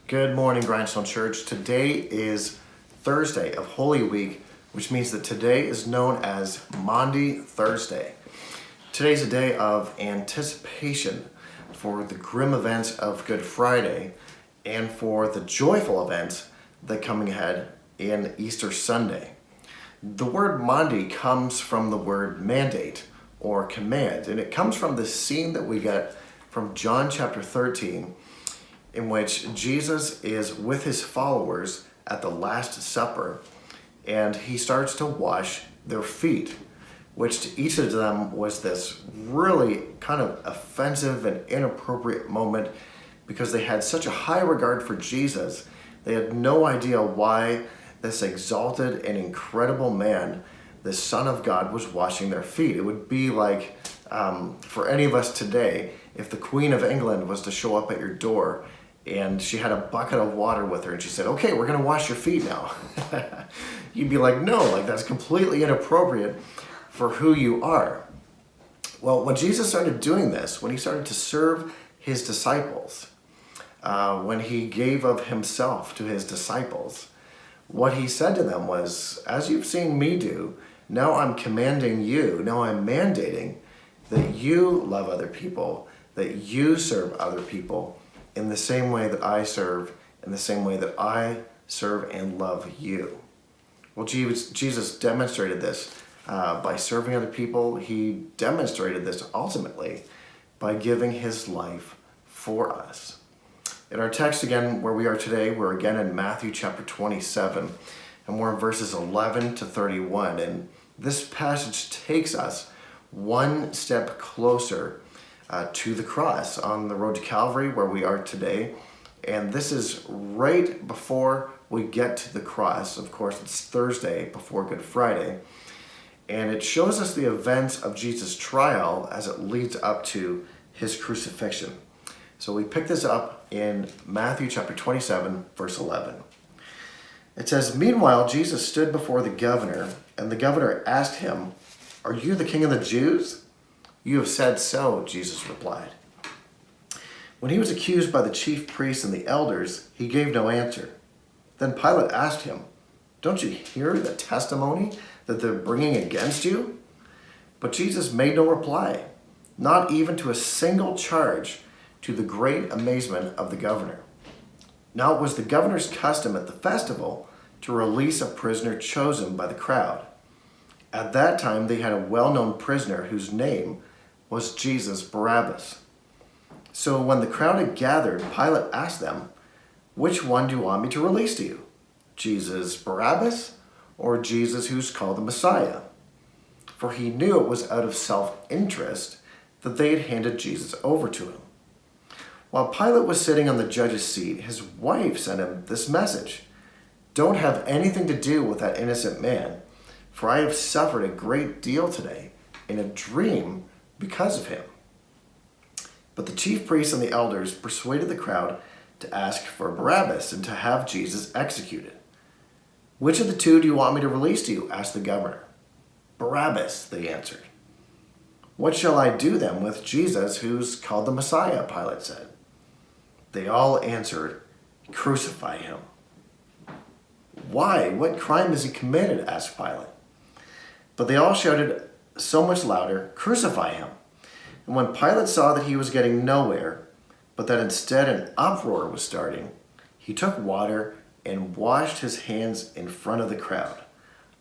Good morning, Grindstone Church. Today is Thursday of Holy Week, which means that today is known as Maundy Thursday. Today's a day of anticipation for the grim events of Good Friday and for the joyful events that come ahead in Easter Sunday. The word Maundy comes from the word mandate or command, and it comes from the scene that we get from John chapter 13, in which Jesus is with his followers at the Last Supper, and he starts to wash their feet, which to each of them was this really kind of offensive and inappropriate moment because they had such a high regard for Jesus. They had no idea why this exalted and incredible man, the Son of God, was washing their feet. It would be like, for any of us today, if the Queen of England was to show up at your door and she had a bucket of water with her and she said, "Okay, we're gonna wash your feet now." You'd be like, no, like that's completely inappropriate for who you are. Well, when Jesus started doing this, when he started to serve his disciples, when he gave of himself to his disciples, what he said to them was, as you've seen me do, now I'm commanding you, now I'm mandating that you love other people, that you serve other people in the same way that I serve, in the same way that I serve and love you. Well, Jesus demonstrated this by serving other people. He demonstrated this ultimately by giving his life for us. In our text again, where we are today, we're again in Matthew chapter 27, and we're in verses 11 to 31. And this passage takes us one step closer to the cross on the road to Calvary, where we are today. And this is right before we get to the cross. Of course, it's Thursday before Good Friday. And it shows us the events of Jesus' trial as it leads up to his crucifixion. So we pick this up in Matthew chapter 27, verse 11. It says, "Meanwhile, Jesus stood before the governor, and the governor asked him, 'Are you the king of the Jews?' 'You have said so,' Jesus replied. When he was accused by the chief priests and the elders, he gave no answer. Then Pilate asked him, 'Don't you hear the testimony that they're bringing against you?' But Jesus made no reply, not even to a single charge, to the great amazement of the governor. Now it was the governor's custom at the festival to release a prisoner chosen by the crowd. At that time they had a well-known prisoner whose name was Jesus Barabbas. So when the crowd had gathered, Pilate asked them, 'Which one do you want me to release to you? Jesus Barabbas or Jesus who's called the Messiah?' For he knew it was out of self-interest that they had handed Jesus over to him. While Pilate was sitting on the judge's seat, his wife sent him this message, 'Don't have anything to do with that innocent man, for I have suffered a great deal today in a dream because of him.' But the chief priests and the elders persuaded the crowd to ask for Barabbas and to have Jesus executed. 'Which of the two do you want me to release to you?' asked the governor. 'Barabbas,' they answered. 'What shall I do then with Jesus who's called the Messiah?' Pilate said. They all answered, 'Crucify him.' 'Why? What crime has he committed?' asked Pilate. But they all shouted so much louder, 'Crucify him!' And when Pilate saw that he was getting nowhere, but that instead an uproar was starting, he took water and washed his hands in front of the crowd.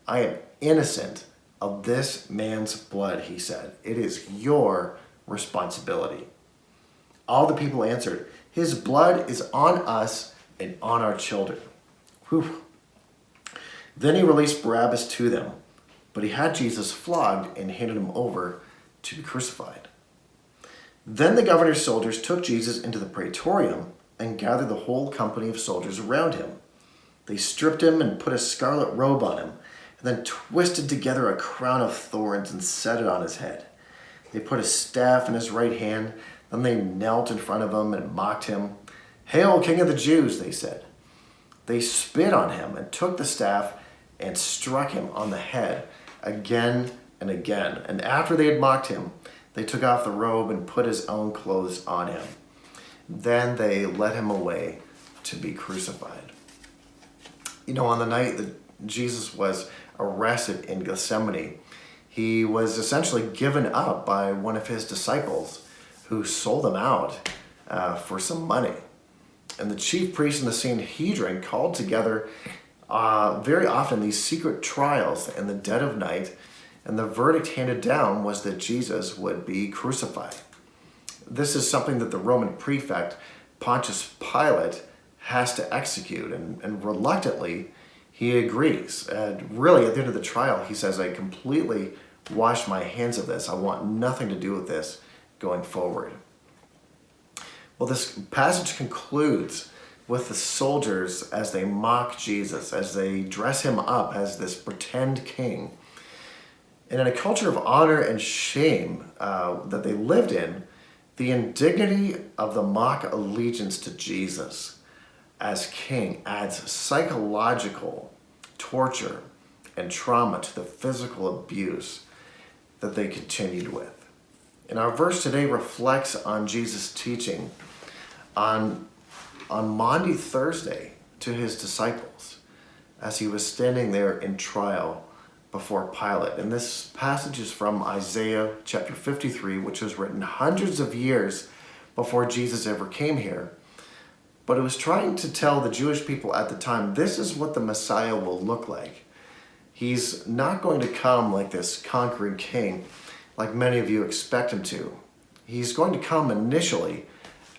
'I am innocent of this man's blood,' he said. 'It is your responsibility.' All the people answered, 'His blood is on us and on our children.' Whew. Then he released Barabbas to them, but he had Jesus flogged and handed him over to be crucified. Then the governor's soldiers took Jesus into the praetorium and gathered the whole company of soldiers around him. They stripped him and put a scarlet robe on him, and then twisted together a crown of thorns and set it on his head. They put a staff in his right hand, then they knelt in front of him and mocked him. 'Hail, King of the Jews,' they said. They spit on him and took the staff and struck him on the head again and again. And after they had mocked him, they took off the robe and put his own clothes on him. Then they led him away to be crucified. On the night that Jesus was arrested in Gethsemane, he was essentially given up by one of his disciples who sold him out for some money. And the chief priest and the Sanhedrin called together very often these secret trials in the dead of night, and the verdict handed down was that Jesus would be crucified. This is something that the Roman prefect, Pontius Pilate, has to execute, and reluctantly, he agrees. And really, at the end of the trial, he says, I completely wash my hands of this. I want nothing to do with this going forward. Well, this passage concludes with the soldiers as they mock Jesus, as they dress him up as this pretend king. And in a culture of honor and shame that they lived in, the indignity of the mock allegiance to Jesus as king adds psychological torture and trauma to the physical abuse that they continued with. And our verse today reflects on Jesus' teaching on Maundy Thursday to his disciples as he was standing there in trial before Pilate. And this passage is from Isaiah chapter 53, which was written hundreds of years before Jesus ever came here. But it was trying to tell the Jewish people at the time, this is what the Messiah will look like. He's not going to come like this conquering king, like many of you expect him to. He's going to come initially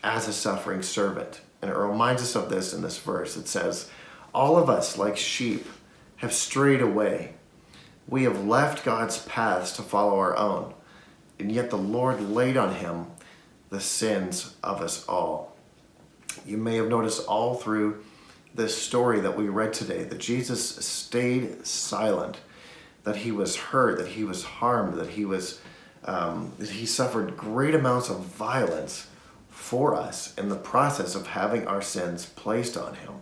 as a suffering servant. And it reminds us of this in this verse. It says, all of us, like sheep, have strayed away. We have left God's paths to follow our own. And yet the Lord laid on him the sins of us all. You may have noticed all through this story that we read today that Jesus stayed silent, that he was hurt, that he was harmed, that he suffered great amounts of violence for us in the process of having our sins placed on him.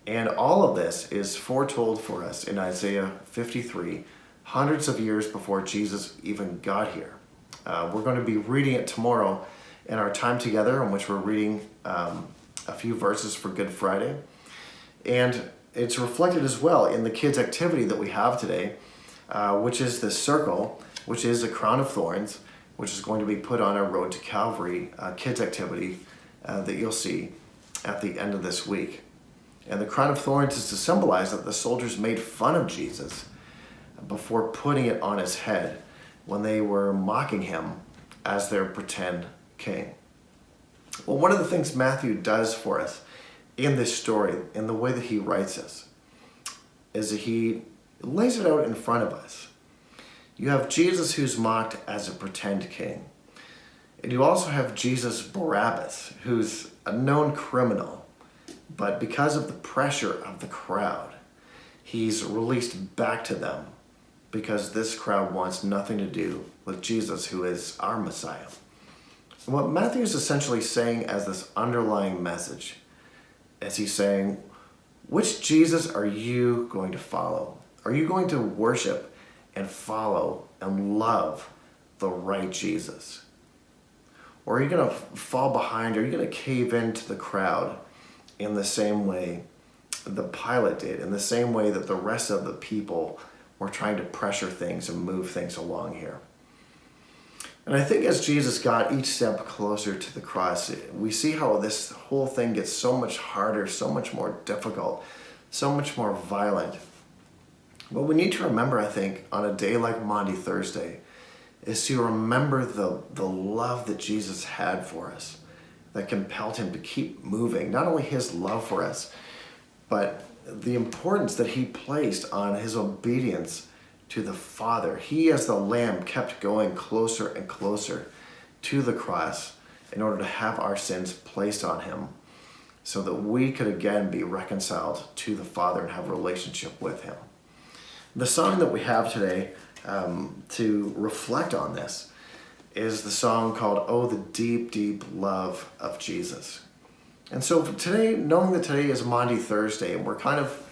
And all of this is foretold for us in Isaiah 53, hundreds of years before Jesus even got here. We're going to be reading it tomorrow in our time together, in which we're reading a few verses for Good Friday. And it's reflected as well in the kids' activity that we have today, which is the circle, which is a crown of thorns, which is going to be put on our Road to Calvary kids' activity that you'll see at the end of this week. And the crown of thorns is to symbolize that the soldiers made fun of Jesus before putting it on his head when they were mocking him as their pretend king. Well, one of the things Matthew does for us in this story, in the way that he writes us, is that he lays it out in front of us. You have Jesus who's mocked as a pretend king. And you also have Jesus Barabbas, who's a known criminal. But because of the pressure of the crowd, he's released back to them because this crowd wants nothing to do with Jesus, who is our Messiah. And what Matthew is essentially saying as this underlying message is he's saying, which Jesus are you going to follow? Are you going to worship and follow and love the right Jesus? Or are you going to fall behind? Are you going to cave into the crowd in the same way the Pilate did, in the same way that the rest of the people were trying to pressure things and move things along here? And I think as Jesus got each step closer to the cross, we see how this whole thing gets so much harder, so much more difficult, so much more violent. What we need to remember, I think, on a day like Maundy Thursday, is to remember the love that Jesus had for us, that compelled him to keep moving. Not only his love for us, but the importance that he placed on his obedience to the Father. He, as the Lamb, kept going closer and closer to the cross in order to have our sins placed on him so that we could again be reconciled to the Father and have a relationship with him. The song that we have today to reflect on this is the song called "Oh, the Deep, Deep Love of Jesus." And so for today, knowing that today is Maundy Thursday, and we're kind of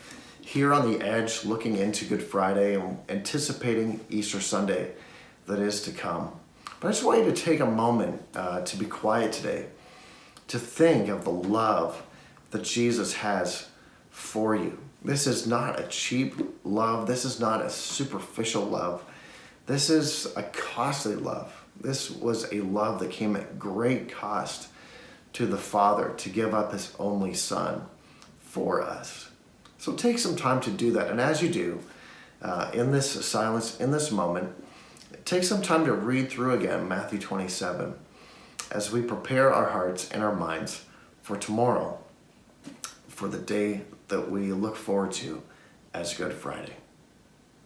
here on the edge looking into Good Friday and anticipating Easter Sunday that is to come. But I just want you to take a moment to be quiet today, to think of the love that Jesus has for you. This is not a cheap love. This is not a superficial love. This is a costly love. This was a love that came at great cost to the Father to give up his only Son for us. So take some time to do that. And as you do, in this silence, in this moment, take some time to read through again Matthew 27 as we prepare our hearts and our minds for tomorrow, for the day that we look forward to as Good Friday.